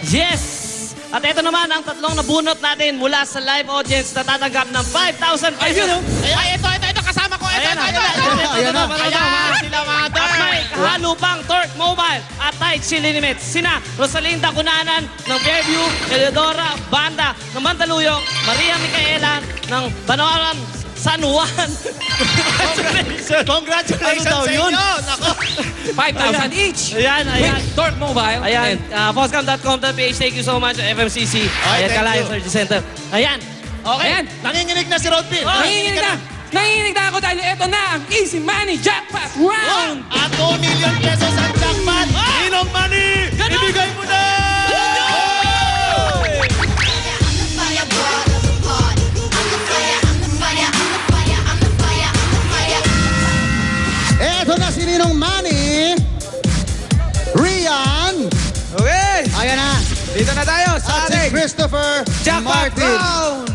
Yes! At ito naman ang tatlong nabunot natin mula sa live audience na tatanggap ng 5,000 pesos. Ay, ito, kasama ko. Ayan na, Ayan, sila At may kahalo pang Torque Mobile at Tight Chili Limits. Sina Rosalinda Cunanan ng Fairview, Eleodora Banda ng Mandaluyong, Maria Micaela ng Banawaran, San Juan. Congratulations Ano daw sa yun? inyo. Nako. 5,000 each. Ayan, ayan. With Torque Mobile. Ayan, Foscam.com.ph, thank you so much, FMCC. Ay, Ayan, thank Kalaya you. Surgery Center. Ayan. Okay, Ayan. nanginginig na si Rodvin. Nanginginig na. Nanginginig na ako dahil ito na ang Easy Money Jackpot Round. At 2 million pesos ang jackpot. Ninong Money, ibigay mo na! Eto na si Ninong Manny. Rian. Okay, Ayan na. dito na tayo sa At si ating Christopher Jackpot Martin. Round.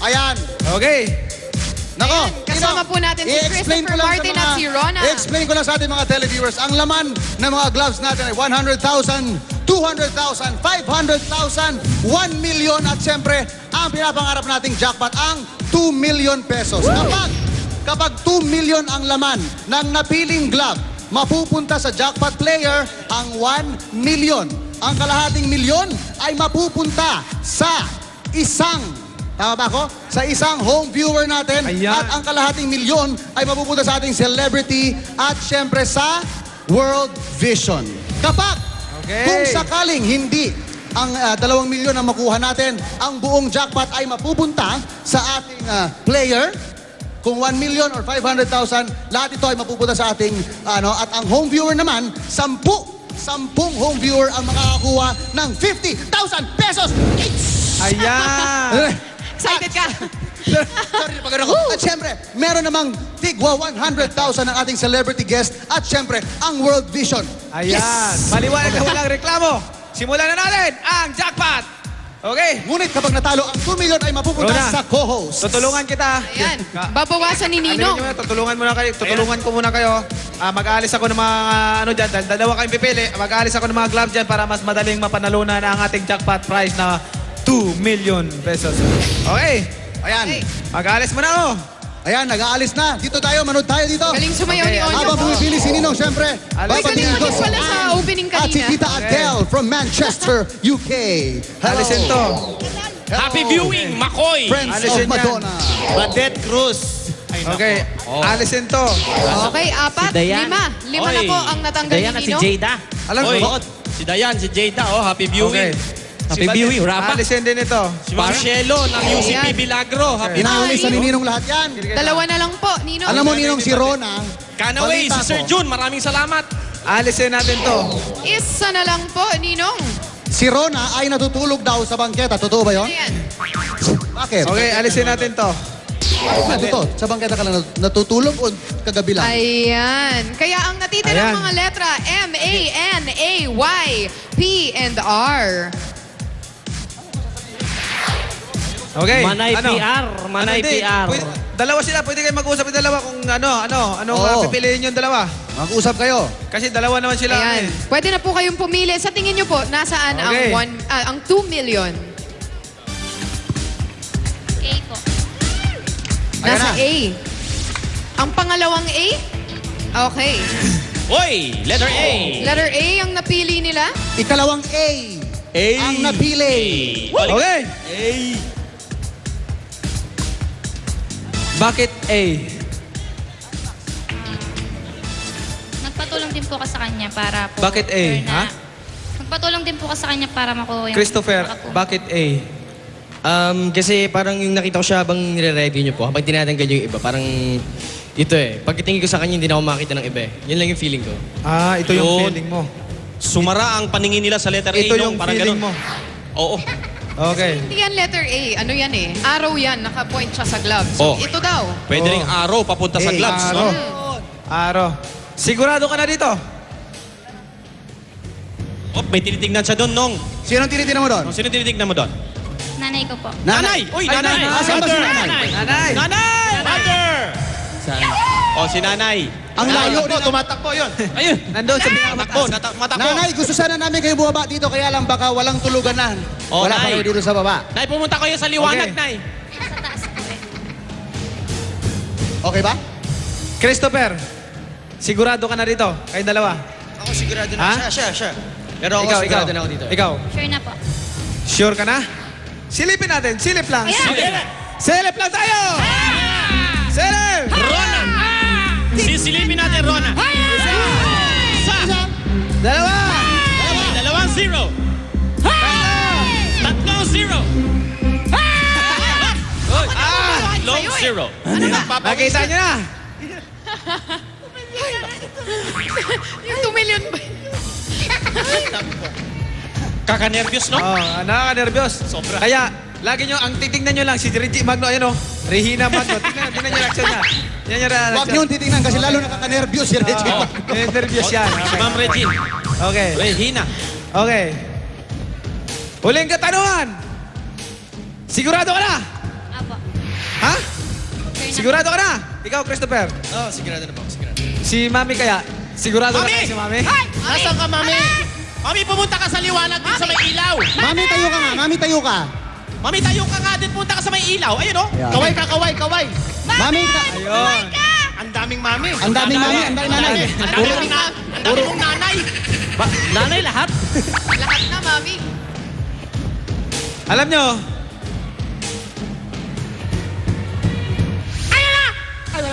Ayan. Okay. Nako. Ayan, kasama Ninong, po natin si i-explain Christopher ko lang sa Martin mga- at si Rona. I-explain ko lang sa ating mga televiewers. Ang laman ng mga gloves natin ay 100,000, 200,000, 500,000, 1 million at siyempre ang pinapangarap nating jackpot ang 2 million pesos. Kapag 2 million ang laman ng napiling glove, mapupunta sa jackpot player ang 1 million. Ang kalahating milyon ay mapupunta sa isang, tama ba ako? Sa isang home viewer natin. Ayan. At ang kalahating milyon ay mapupunta sa ating celebrity at syempre sa World Vision. Kapag, Okay. kung sakaling hindi ang 2 milyon ang makuha natin, ang buong jackpot ay mapupunta sa ating player. Kung 1 million or 500,000, lahat ito ay mapupunta sa ating, at ang home viewer naman, 10 home viewer ang makakakuha ng 50,000 pesos each! Ayan. Excited ka? Sorry, pag ako. At syempre, meron namang tigwa 100,000 ang ating celebrity guest at syempre, ang World Vision. Ayan. Maliwanag na walang reklamo. Simulan na natin ang jackpot. Okay. Ngunit kapag natalo, ang 2 million ay mapupunta Rona, sa co-host. Tutulungan kita. Ayan, babawasan ni Ninong. Tutulungan muna kayo. Tutulungan ko muna kayo. Mag-aalis ako ng mga dyan. Dahil dalawa kayong pipili. Mag-aalis ako ng mga gloves dyan para mas madaling mapanalunan ang ating jackpot prize na 2 million pesos. Okay. Ayan. Mag-aalis muna ako. Ayan, nag-aalis na. Dito tayo, manood tayo dito. Galing sumayaw ni Onyo. Habang pumipili si Ninong, syempre, Uy, babatiin ko galing pala sa opening at si kanina. Tita Adele from Manchester, UK. Hello. Alisin to. Happy viewing, Makoy! Friends Alisin of yan. Madonna. Badet Cruz. Okay. Alisin to. Okay, apat, Si Dayan. lima na Oy, po ang natanggal si Dayan ni at si Ninong. Jada. Alam Oy, ko. si Dayan, si Jada, happy viewing. Okay. Happy viewing, Rapa. Alisin din ito. Si Marcelo ng UCP Ayan. Milagro, happy Inauli sa ni Ninong lahat yan. Dalawa na lang po, Ninong. Alam mo, Ninong, si Rona. Canaway, balita si Sir ko, Jun, maraming salamat. Alisin natin to. Isa na lang po, Ninong. Si Rona ay natutulog daw sa bangketa. Totoo ba yun? Ayan. Bakit? Okay, alisin natin to. Totoo. Sa bangketa ka lang natutulog o kagabi lang? Ayan. Kaya ang natitira Ayan. mga letra, M, A, N, A, Y, P, and R. Okay. Manay PR, Manay Hindi, PR. dalawa sila, pwede kayo mag-usap yung dalawa kung anong Oo. pipiliin yung dalawa. Mag-usap kayo. Kasi dalawa naman sila. Ayan. Pwede na po kayong pumili. Sa tingin nyo po, nasaan Okay. ang 2 million? A po. Ayan Nasa na. A. Ang pangalawang A? Okay. Oy, letter A. Letter A ang napili nila. Ikalawang A. A. Ang napili. Okay. A. Bakit A? Nagpatulong din po ka sa kanya para po... Bakit A, sure na- ha? Nagpatulong din po ka sa kanya para makuha yung... Christopher, makakuha. bakit A? Kasi parang yung nakita ko siya habang nire-review niyo po, habang tinatanggal yung iba, parang ito pagtingin ko sa kanya, hindi na ako makita ng iba Yun lang yung feeling ko. Ah, ito yung Yun. feeling mo. Sumara ang paningin nila sa letter A. Ito nung yung parang feeling ganun. mo. Oo. Okay. Hindi yan letter A. Ano yan eh? Arrow yan. Naka-point siya sa glove. So, Oh. ito daw. Pwede Oo. ring arrow papunta sa A. gloves. Aro. No? Aro. Sigurado ka na dito? Oh, may tinitignan siya doon, Nong. Sino tinitingnan mo doon? Sino tinitignan mo doon? Nanay ko po. Nanay! Uy, Ay, nanay! nanay. Asan ba si nanay? Nanay! Nanay! Mother! Saan? Oh, si nanay. Ang layo Tumatakbo, nila. tumatakbo yun. Ayun. Nandun sa Matakbo, pinakamataas. matakbo. Nanay, gusto sana namin kayo bumaba dito, kaya lang baka walang tulugan na. Oh, Wala pa Nay. kayo dito sa baba. Nay, pumunta kayo sa liwanag, Okay. Nay. Sa taas po eh. Okay ba? Christopher, sigurado ka na rito. Kayong dalawa. Ako sigurado Ha? na. Siya. Pero ako sigurado na ako dito. Ikaw, Sure na po. sure ka na? Silipin natin. Silip lang. Silip lang tayo! Silip! Rona! Sisilipin natin, Rona. Isa! Dalawa! 2-0. 3-0. Long zero. Nakita nyo na? Yung 2 million ba? Kaka-nervyos, no? Oh, nakaka-nervyos. Sobra. Kaya, lagi nyo, ang titingnan nyo lang, si Reggie Magno, ayun o. Regina Magno. Tingnan nyo yung reaction niya. Yan yung reaction. Huwag niyong titingnan kasi lalo nakaka-nervyos si Reggie. Oo, nervyos yan. Si Okay. Ma'am Regine. Okay. Regina. Okay. Huling katanungan. Sigurado ka na? Apo. Ha? Sure na. Sigurado ka na? Ikaw, Christopher. Oo, sigurado na po. Sigurado. Si Mami kaya? Sigurado ka Mami! na si Mami? Nasaan ka, Mami? Mami, pumunta ka sa liwanag din sa may ilaw. Mami, tayo ka nga. Mami, tayo ka. Mami, tayo ka nga din. Punta ka sa may ilaw. Ayun, oh. Ayan. Kaway ka, kaway, kaway. Mami, Ayun. Ang daming mami. ang daming mami, ang daming nanay. Ang dami mong nanay. Nanay lahat? Lahat na, mami. Alam nyo,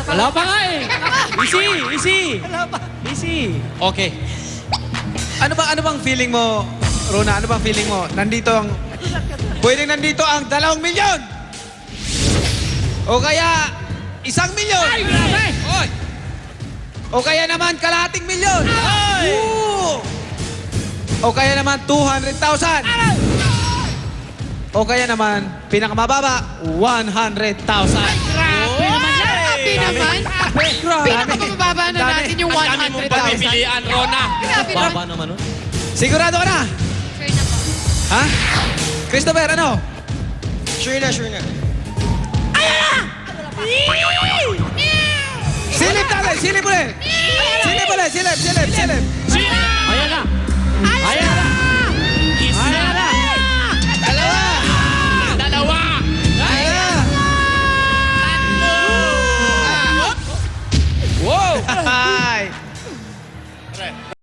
Wala pa nga eh. Easy. Okay. ano bang feeling mo, Rona? Ano bang feeling mo? Pwedeng nandito ang 2 milyon. O kaya, 1 milyon. Ay, grabe! Oy! O kaya naman, kalahating milyon. Woo! O kaya naman, 200,000. O kaya naman, pinakamababa, 100,000. Grabe naman yan. Happy naman. Pinakamababa na Dami. natin yung Ang dami mong 100,000. pagpipilian, Rona. Grabe naman. Baba naman, no? Sigurado ka na? Sure na po. Ha? Christopher, ano? Sure na. Silip natin, silip ulit. Silip ulit, silip. Ayan na. Ayan na.